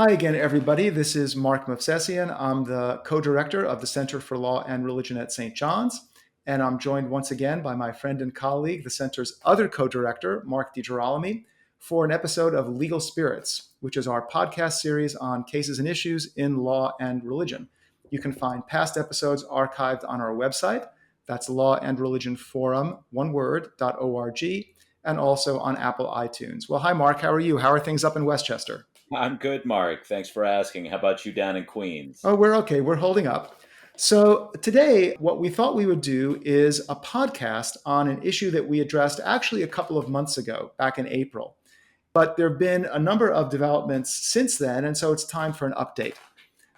Hi again, everybody. This is Mark Movsesian. I'm the co-director of the Center for Law and Religion at St. John's, and I'm joined once again by my friend and colleague, the center's other co-director, Mark DiGirolamo, for an episode of Legal Spirits, which is our podcast series on cases and issues in law and religion. You can find past episodes archived on our website. That's lawandreligionforum, one word, .org, and also on Apple iTunes. Well, hi, Mark. How are you? How are things up in Westchester? I'm good, Mark. Thanks for asking. How about you down in Queens? Oh, we're okay. We're holding up. So today, what we thought we would do is a podcast on an issue that we addressed actually a couple of months ago, back in April. But there have been a number of developments since then, and so it's time for an update.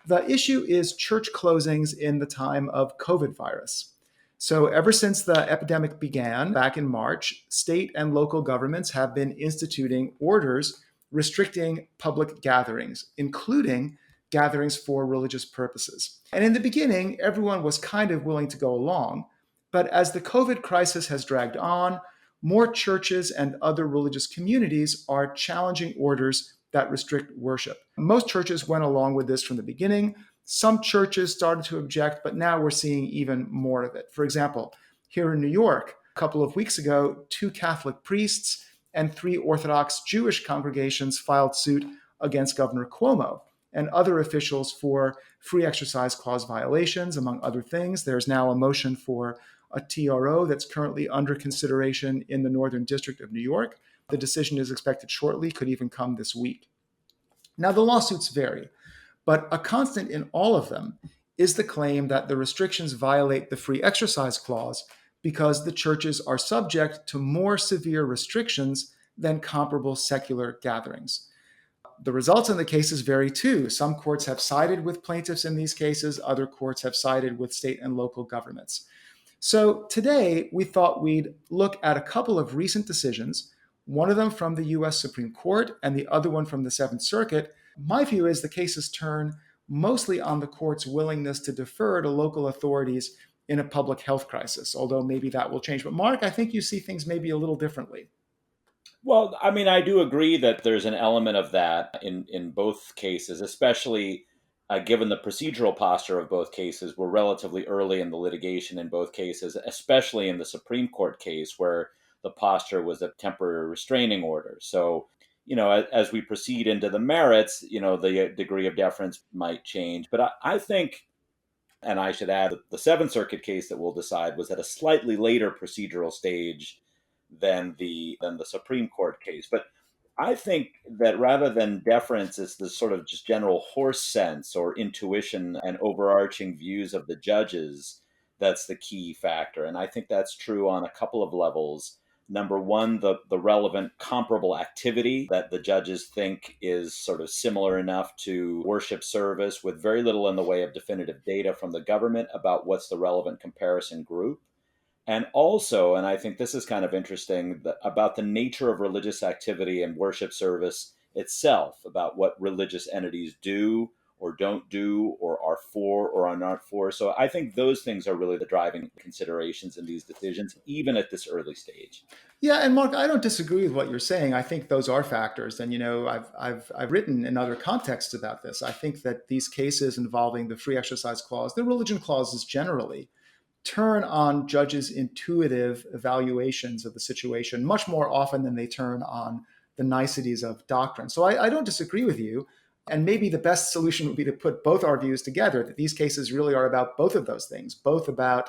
The issue is church closings in the time of COVID virus. So ever since the epidemic began back in March, state and local governments have been instituting orders restricting public gatherings, including gatherings for religious purposes. And in the beginning, everyone was kind of willing to go along. But as the COVID crisis has dragged on, more churches and other religious communities are challenging orders that restrict worship. Most churches went along with this from the beginning. Some churches started to object, but now we're seeing even more of it. For example, here in New York, a couple of weeks ago, 2 Catholic priests and 3 Orthodox Jewish congregations filed suit against Governor Cuomo and other officials for free exercise clause violations, among other things. There's now a motion for a TRO that's currently under consideration in the Northern District of New York. The decision is expected shortly, could even come this week. Now, the lawsuits vary, but a constant in all of them is the claim that the restrictions violate the free exercise clause because the churches are subject to more severe restrictions than comparable secular gatherings. The results in the cases vary too. Some courts have sided with plaintiffs in these cases, other courts have sided with state and local governments. So today, we thought we'd look at a couple of recent decisions, one of them from the US Supreme Court and the other one from the Seventh Circuit. My view is the cases turn mostly on the court's willingness to defer to local authorities in a public health crisis, although maybe that will change. But Mark, I think you see things maybe a little differently. Well, I mean, I do agree that there's an element of that in both cases, especially given the procedural posture of both cases. We're relatively early in the litigation in both cases, especially in the Supreme Court case where the posture was a temporary restraining order. So, as we proceed into the merits, the degree of deference might change. But I think, and I should add that the Seventh Circuit case that we'll decide was at a slightly later procedural stage than the Supreme Court case. But I think that rather than deference is the sort of just general horse sense or intuition and overarching views of the judges, that's the key factor. And I think that's true on a couple of levels. Number one, the relevant comparable activity that the judges think is sort of similar enough to worship service with very little in the way of definitive data from the government about what's the relevant comparison group. And also, and I think this is kind of interesting, about the nature of religious activity and worship service itself, about what religious entities do or don't do or are for or are not for. So I think those things are really the driving considerations in these decisions, even at this early stage. Yeah, and Mark, I don't disagree with what you're saying. I think those are factors, and I've written in other contexts about this. I think that these cases involving the free exercise clause, the religion clauses generally, turn on judges' intuitive evaluations of the situation much more often than they turn on the niceties of doctrine. So I don't disagree with you. And maybe the best solution would be to put both our views together, that these cases really are about both of those things, both about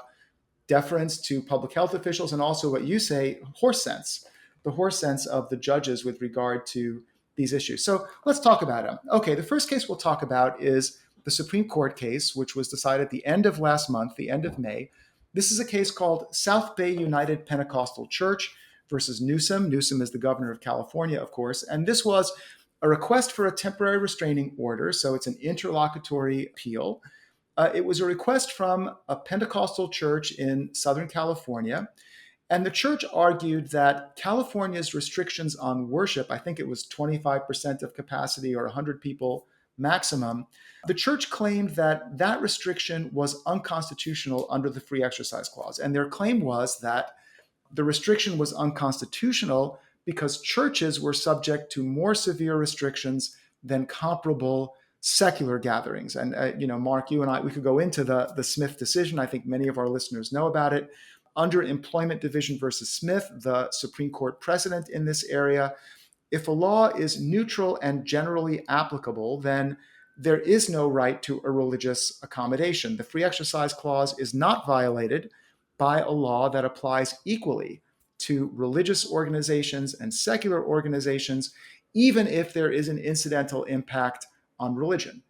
deference to public health officials and also what you say, the horse sense of the judges with regard to these issues. So let's talk about them. Okay, the first case we'll talk about is the Supreme Court case, which was decided at the end of last month, the end of May. This is a case called South Bay United Pentecostal Church versus Newsom. Newsom is the governor of California, of course. And this was a request for a temporary restraining order. So it's an interlocutory appeal. It was a request from a Pentecostal church in Southern California. And the church argued that California's restrictions on worship, I think it was 25% of capacity or 100 people maximum, the church claimed that that restriction was unconstitutional under the free exercise clause. And their claim was that the restriction was unconstitutional because churches were subject to more severe restrictions than comparable secular gatherings. And, Mark, you and I, we could go into the Smith decision. I think many of our listeners know about it. Under Employment Division versus Smith, the Supreme Court precedent in this area, if a law is neutral and generally applicable, then there is no right to a religious accommodation. The Free Exercise Clause is not violated by a law that applies equally to religious organizations and secular organizations, even if there is an incidental impact on religion.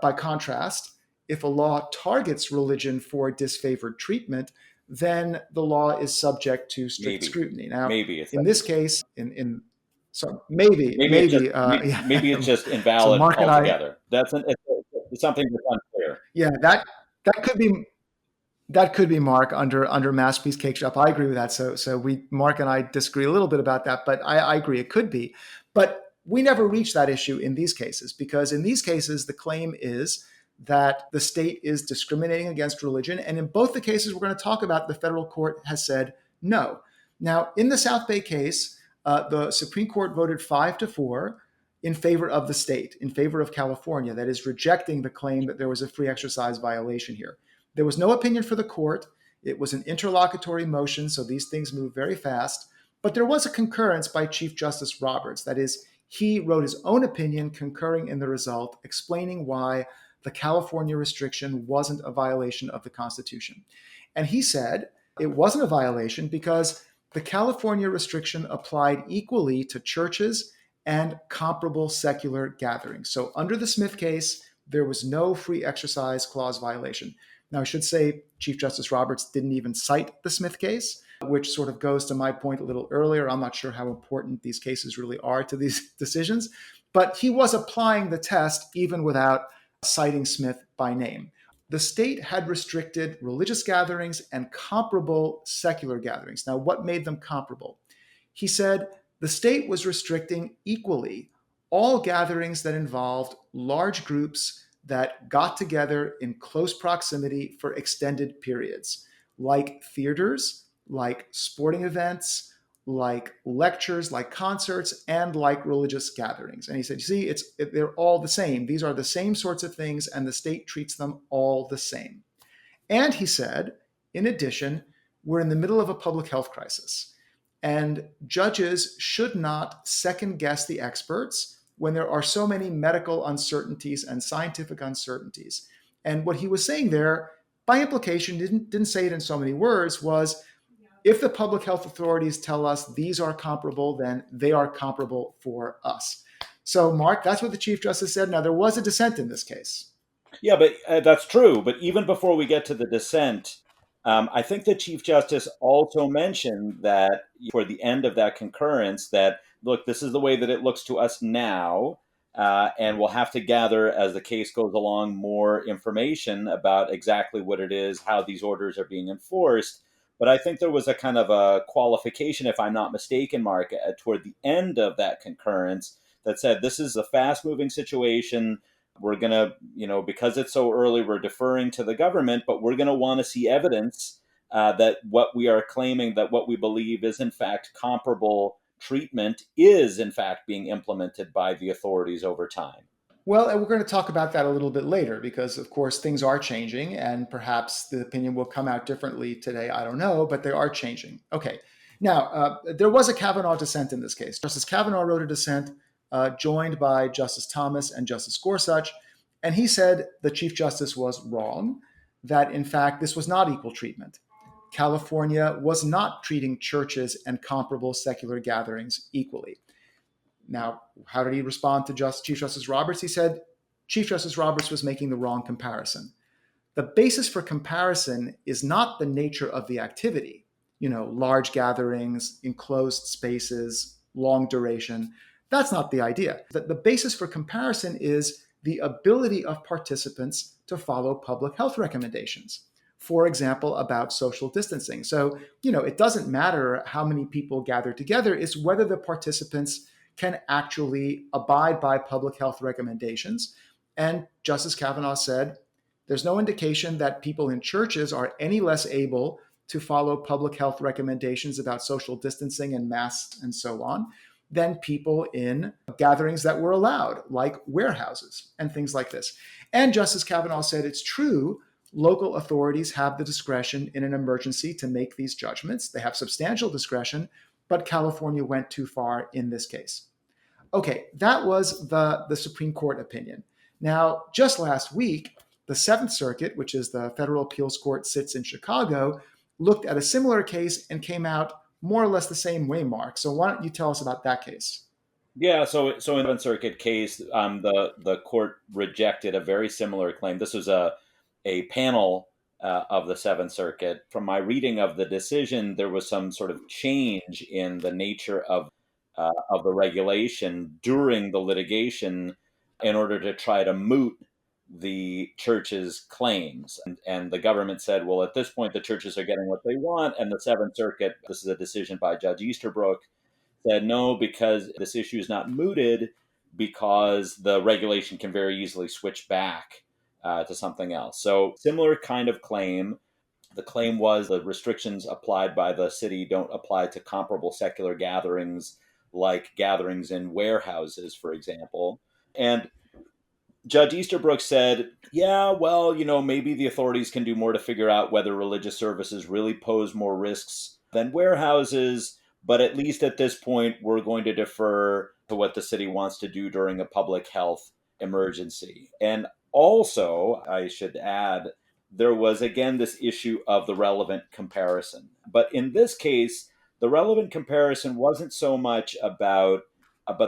By contrast, if a law targets religion for disfavored treatment, then the law is subject to strict scrutiny. Now, maybe it's in that. this case, so maybe, maybe it's just So invalid Mark and I, altogether. It's something that's unclear. yeah, that could be Mark under Masterpiece Cake Shop. I agree with that. So Mark and I disagree a little bit about that, but I agree it could be. But we never reach that issue in these cases, because in these cases the claim is that the state is discriminating against religion, and in both the cases we're going to talk about, the federal court has said no. Now, in the South Bay case, the Supreme Court voted 5-4 in favor of the state, in favor of California, that is rejecting the claim that there was a free exercise violation here. There was no opinion for the court. It was an interlocutory motion, so these things move very fast. But there was a concurrence by Chief Justice Roberts. That is, he wrote his own opinion concurring in the result, explaining why the California restriction wasn't a violation of the Constitution. And he said it wasn't a violation because the California restriction applied equally to churches and comparable secular gatherings. So under the Smith case, there was no free exercise clause violation. Now, I should say Chief Justice Roberts didn't even cite the Smith case, which sort of goes to my point a little earlier. I'm not sure how important these cases really are to these decisions, but he was applying the test even without citing Smith by name. The state had restricted religious gatherings and comparable secular gatherings. Now, what made them comparable? He said the state was restricting equally all gatherings that involved large groups that got together in close proximity for extended periods, like theaters, like sporting events, like lectures, like concerts, and like religious gatherings. And he said, you see, they're all the same. These are the same sorts of things, and the state treats them all the same. And he said, in addition, we're in the middle of a public health crisis, and judges should not second guess the experts when there are so many medical uncertainties and scientific uncertainties. And what he was saying there, by implication, didn't say it in so many words, was if the public health authorities tell us these are comparable, then they are comparable for us. So, Mark, that's what the Chief Justice said. Now, there was a dissent in this case. Yeah, but that's true. But even before we get to the dissent, I think the Chief Justice also mentioned that for the end of that concurrence that, look, this is the way that it looks to us now, and we'll have to gather, as the case goes along, more information about exactly what it is, how these orders are being enforced. But I think there was a kind of a qualification, if I'm not mistaken, Mark, toward the end of that concurrence that said this is a fast-moving situation. We're going to, because it's so early, we're deferring to the government, but we're going to want to see evidence that what we are claiming, that what we believe is in fact comparable treatment is in fact being implemented by the authorities over time. Well, and we're going to talk about that a little bit later because, of course, things are changing and perhaps the opinion will come out differently today. I don't know, but they are changing. Okay. Now, there was a Kavanaugh dissent in this case. Justice Kavanaugh wrote a dissent joined by Justice Thomas and Justice Gorsuch, and he said the Chief Justice was wrong, that in fact this was not equal treatment. California was not treating churches and comparable secular gatherings equally. Now, how did he respond to Chief Justice Roberts? He said Chief Justice Roberts was making the wrong comparison. The basis for comparison is not the nature of the activity, large gatherings, enclosed spaces, long duration. That's not the idea. The basis for comparison is the ability of participants to follow public health recommendations. For example, about social distancing. So, it doesn't matter how many people gather together, it's whether the participants can actually abide by public health recommendations. And Justice Kavanaugh said, there's no indication that people in churches are any less able to follow public health recommendations about social distancing and masks and so on. than people in gatherings that were allowed, like warehouses and things like this. And Justice Kavanaugh said it's true, local authorities have the discretion in an emergency to make these judgments. They have substantial discretion, but California went too far in this case. Okay, that was the Supreme Court opinion. Now, just last week, the Seventh Circuit, which is the federal appeals court, sits in Chicago, looked at a similar case and came out more or less the same way, Mark. So why don't you tell us about that case? Yeah, so in the 11th Circuit case, the court rejected a very similar claim. This was a panel of the Seventh Circuit. From my reading of the decision, there was some sort of change in the nature of the regulation during the litigation in order to try to moot the church's claims. And the government said, well, at this point, the churches are getting what they want. And the Seventh Circuit, this is a decision by Judge Easterbrook, said no, because this issue is not mooted because the regulation can very easily switch back to something else. So similar kind of claim. The claim was the restrictions applied by the city don't apply to comparable secular gatherings like gatherings in warehouses, for example. And Judge Easterbrook said, yeah, well, maybe the authorities can do more to figure out whether religious services really pose more risks than warehouses. But at least at this point, we're going to defer to what the city wants to do during a public health emergency. And also, I should add, there was again this issue of the relevant comparison. But in this case, the relevant comparison wasn't so much about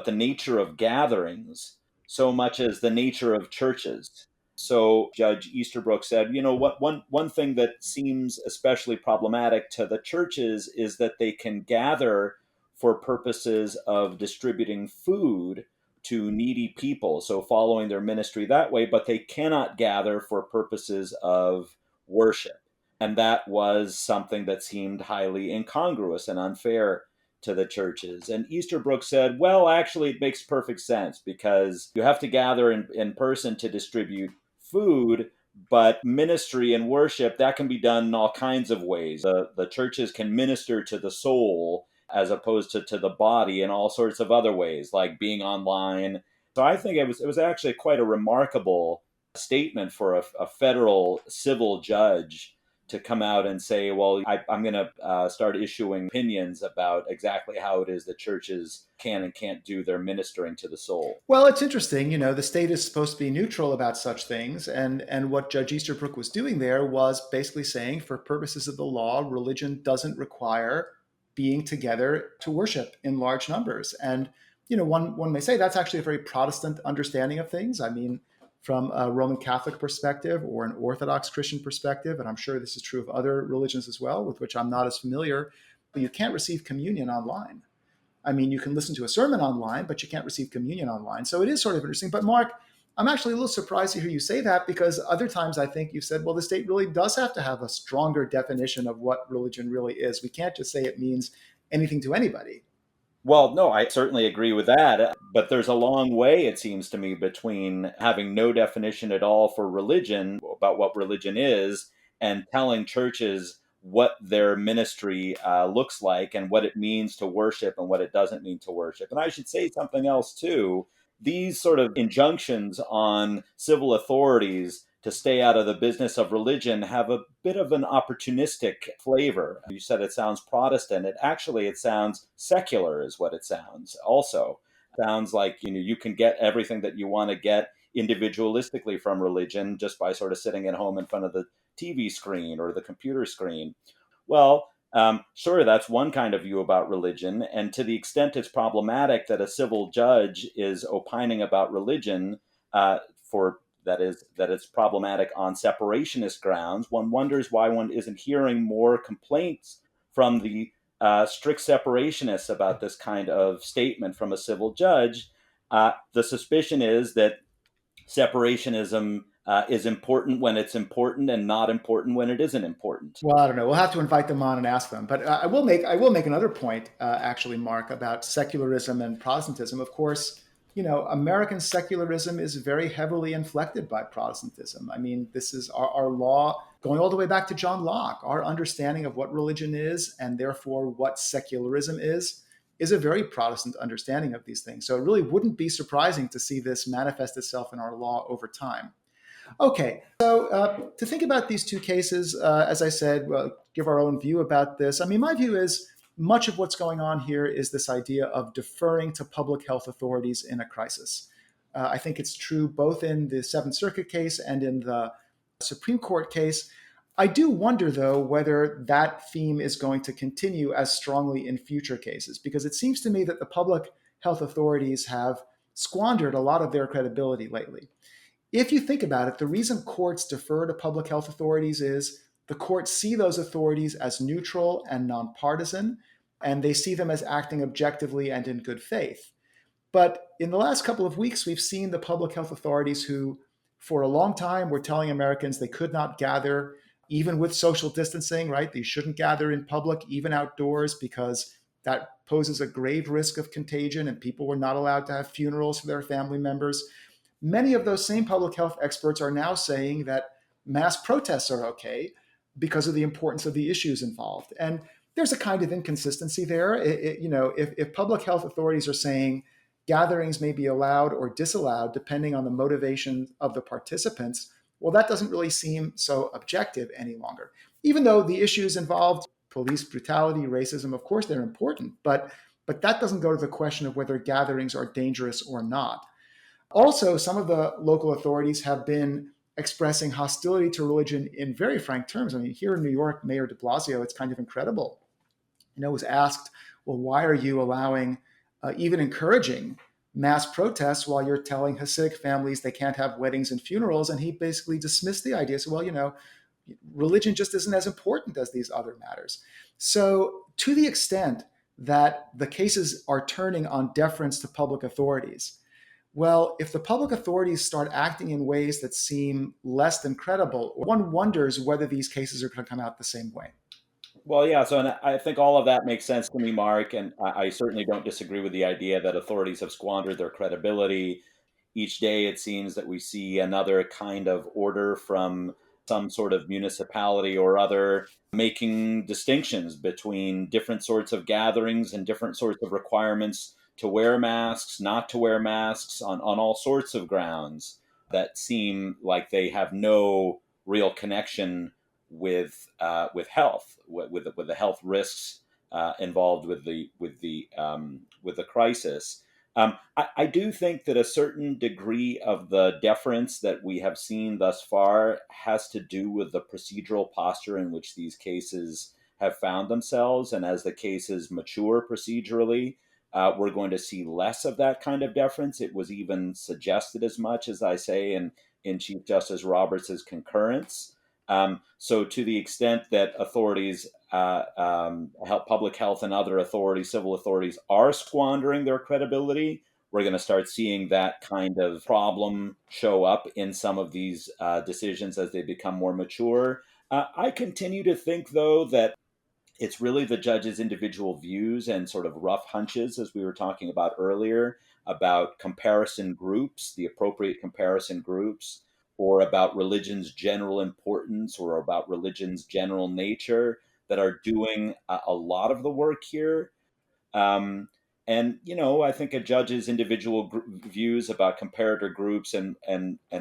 the nature of gatherings so much as the nature of churches. So Judge Easterbrook said, one thing that seems especially problematic to the churches is that they can gather for purposes of distributing food to needy people, so following their ministry that way, but they cannot gather for purposes of worship. And that was something that seemed highly incongruous and unfair to the churches. And Easterbrook said, well, actually, it makes perfect sense because you have to gather in person to distribute food, but ministry and worship, that can be done in all kinds of ways. The churches can minister to the soul as opposed to the body in all sorts of other ways, like being online. So I think it was actually quite a remarkable statement for a federal civil judge to come out and say, well, I'm going to start issuing opinions about exactly how it is that churches can and can't do their ministering to the soul. Well, it's interesting. The state is supposed to be neutral about such things. And what Judge Easterbrook was doing there was basically saying, for purposes of the law, religion doesn't require being together to worship in large numbers. And, one may say that's actually a very Protestant understanding of things. I mean, from a Roman Catholic perspective or an Orthodox Christian perspective, and I'm sure this is true of other religions as well, with which I'm not as familiar, but you can't receive communion online. I mean, you can listen to a sermon online, but you can't receive communion online. So it is sort of interesting. But Mark, I'm actually a little surprised to hear you say that, because other times I think you've said, well, the state really does have to have a stronger definition of what religion really is. We can't just say it means anything to anybody. Well, no, I certainly agree with that. But there's a long way, it seems to me, between having no definition at all for religion, about what religion is, and telling churches what their ministry looks like and what it means to worship and what it doesn't mean to worship. And I should say something else, too. These sort of injunctions on civil authorities to stay out of the business of religion have a bit of an opportunistic flavor. You said it sounds Protestant. It sounds secular is what it sounds. Also, sounds like you can get everything that you want to get individualistically from religion just by sort of sitting at home in front of the TV screen or the computer screen. Well, sure, that's one kind of view about religion. And to the extent it's problematic that a civil judge is opining about religion for that it's problematic on separationist grounds, one wonders why one isn't hearing more complaints from the strict separationists about this kind of statement from a civil judge. The suspicion is that separationism is important when it's important and not important when it isn't important. Well, I don't know. We'll have to invite them on and ask them. But I will make another point, actually, Mark, about secularism and Protestantism. Of course, American secularism is very heavily inflected by Protestantism. I mean, this is our law going all the way back to John Locke. Our understanding of what religion is and therefore what secularism is is a very Protestant understanding of these things. So it really wouldn't be surprising to see this manifest itself in our law over time. Okay, so to think about these two cases, as I said, give our own view about this. I mean, my view is much of what's going on here is this idea of deferring to public health authorities in a crisis. I think it's true both in the Seventh Circuit case and in the Supreme Court case. I do wonder, though, whether that theme is going to continue as strongly in future cases, because it seems to me that the public health authorities have squandered a lot of their credibility lately. If you think about it, the reason courts defer to public health authorities is the courts see those authorities as neutral and nonpartisan, and they see them as acting objectively and in good faith. But in the last couple of weeks, we've seen the public health authorities who, for a long time, were telling Americans they could not gather, even with social distancing, right? They shouldn't gather in public, even outdoors, because that poses a grave risk of contagion, and people were not allowed to have funerals for their family members. Many of those same public health experts are now saying that mass protests are okay because of the importance of the issues involved. And there's a kind of inconsistency there. If public health authorities are saying gatherings may be allowed or disallowed depending on the motivation of the participants, well, that doesn't really seem so objective any longer. Even though the issues involved, police brutality, racism, of course, they're important, but that doesn't go to the question of whether gatherings are dangerous or not. Also, some of the local authorities have been expressing hostility to religion in very frank terms. I mean, here in New York, Mayor de Blasio, it's kind of incredible, was asked, well, why are you allowing, even encouraging mass protests while you're telling Hasidic families they can't have weddings and funerals? And he basically dismissed the idea. So, well, religion just isn't as important as these other matters. So to the extent that the cases are turning on deference to public authorities, well, if the public authorities start acting in ways that seem less than credible, one wonders whether these cases are going to come out the same way. Well, yeah. So, and I think all of that makes sense to me, Mark. And I certainly don't disagree with the idea that authorities have squandered their credibility. Each day, it seems that we see another kind of order from some sort of municipality or other making distinctions between different sorts of gatherings and different sorts of requirements to wear masks, not to wear masks on all sorts of grounds that seem like they have no real connection with health, with the health risks involved with the crisis. I do think that a certain degree of the deference that we have seen thus far has to do with the procedural posture in which these cases have found themselves, and as the cases mature procedurally, we're going to see less of that kind of deference. It was even suggested as much, as I say, in Chief Justice Roberts' concurrence. So to the extent that authorities, public health and other authorities, civil authorities are squandering their credibility, we're going to start seeing that kind of problem show up in some of these decisions as they become more mature. I continue to think, though, that it's really the judge's individual views and sort of rough hunches, as we were talking about earlier, about comparison groups, the appropriate comparison groups, or about religion's general importance or about religion's general nature that are doing a lot of the work here. Um, and I think a judge's individual views about comparator groups and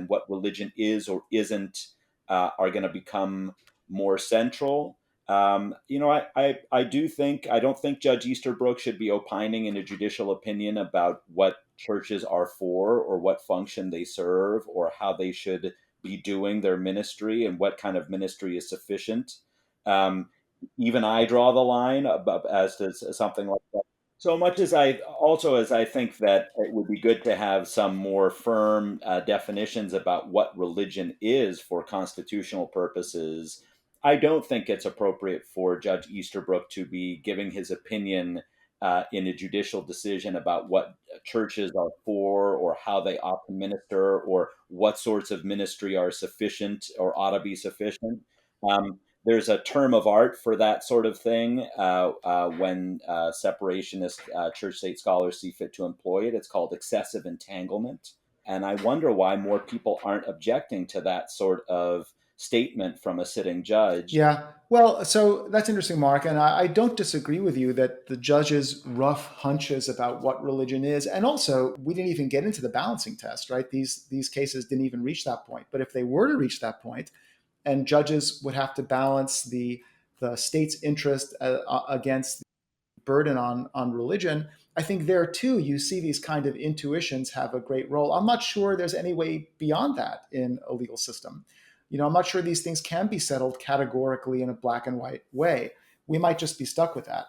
what religion is or isn't are going to become more central. I do think I don't think Judge Easterbrook should be opining in a judicial opinion about what churches are for or what function they serve or how they should be doing their ministry and what kind of ministry is sufficient. Um, Even I draw the line as to something like that. So much as I think that it would be good to have some more firm definitions about what religion is for constitutional purposes, I don't think it's appropriate for Judge Easterbrook to be giving his opinion in a judicial decision about what churches are for or how they ought to minister or what sorts of ministry are sufficient or ought to be sufficient. There's a term of art for that sort of thing when separationist church state scholars see fit to employ it. It's called excessive entanglement. And I wonder why more people aren't objecting to that sort of statement from a sitting judge. Yeah. Well, so that's interesting, Mark. And I don't disagree with you that the judge's rough hunches about what religion is, and also we didn't even get into the balancing test, right? These cases didn't even reach that point. But if they were to reach that point, and judges would have to balance the state's interest against burden on religion, I think there too you see these kind of intuitions have a great role. I'm not sure there's any way beyond that in a legal system. I'm not sure these things can be settled categorically in a black and white way. We might just be stuck with that.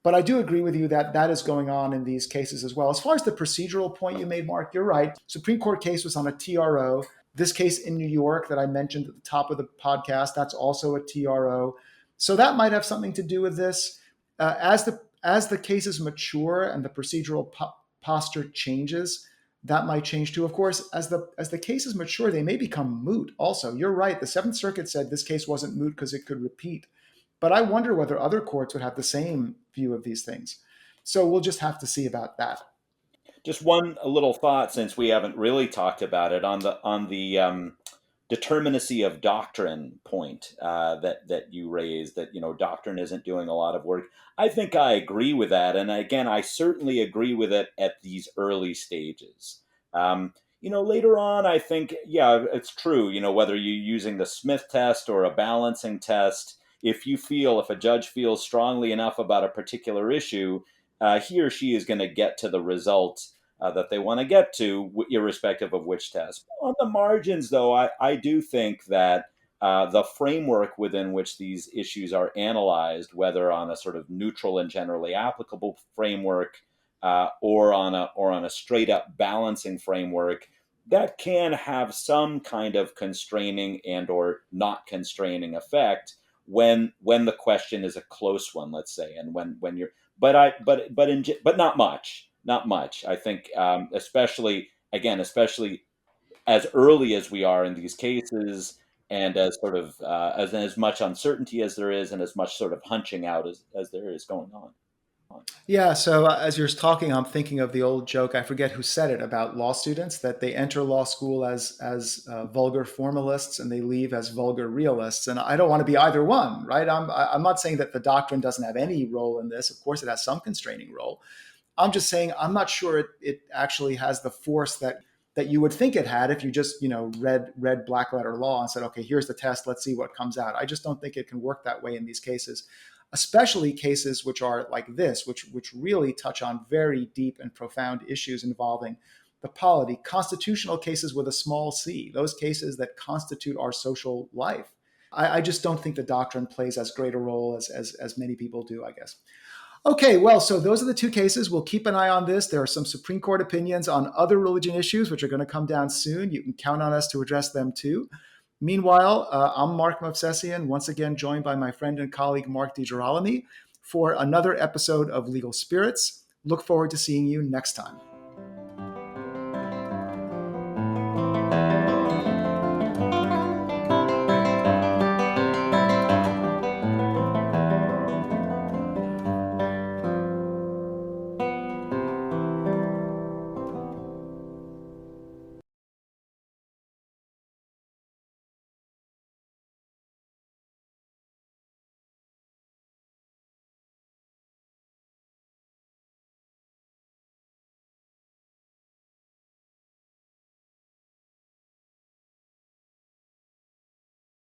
But I do agree with you that that is going on in these cases as well. As far as the procedural point you made, Mark, you're right. Supreme Court case was on a TRO. This case in New York that I mentioned at the top of the podcast, that's also a TRO. So that might have something to do with this. As the cases mature and the procedural posture changes, that might change too. Of course, as the cases mature, they may become moot. Also, you're right. The Seventh Circuit said this case wasn't moot because it could repeat. But I wonder whether other courts would have the same view of these things. So we'll just have to see about that. Just one a little thought, since we haven't really talked about it, on the determinacy of doctrine point that you raised, that doctrine isn't doing a lot of work. I think I agree with that, and again, I certainly agree with it at these early stages. Later on, I think, yeah, it's true. Whether you're using the Smith test or a balancing test, if a judge feels strongly enough about a particular issue, he or she is going to get to the result that they want to get to, irrespective of which test. On the margins, though, I do think that the framework within which these issues are analyzed, whether on a sort of neutral and generally applicable framework, or on a straight up balancing framework, that can have some kind of constraining and or not constraining effect when the question is a close one, let's say, and when you're but not much. Not much. I think, especially as early as we are in these cases, and as sort of as much uncertainty as there is, and as much sort of hunching out as there is going on. Yeah, so as you're talking, I'm thinking of the old joke. I forget who said it about law students that they enter law school as vulgar formalists and they leave as vulgar realists. And I don't want to be either one, right? I'm not saying that the doctrine doesn't have any role in this. Of course, it has some constraining role. I'm just saying I'm not sure it actually has the force that you would think it had if you just read black letter law and said, okay, here's the test, let's see what comes out. I just don't think it can work that way in these cases, especially cases which are like this, which really touch on very deep and profound issues involving the polity, constitutional cases with a small c, those cases that constitute our social life. I just don't think the doctrine plays as great a role as many people do, I guess. Okay, well, so those are the two cases. We'll keep an eye on this. There are some Supreme Court opinions on other religion issues, which are going to come down soon. You can count on us to address them too. Meanwhile, I'm Mark Movsesian, once again joined by my friend and colleague Mark DiGirolami for another episode of Legal Spirits. Look forward to seeing you next time.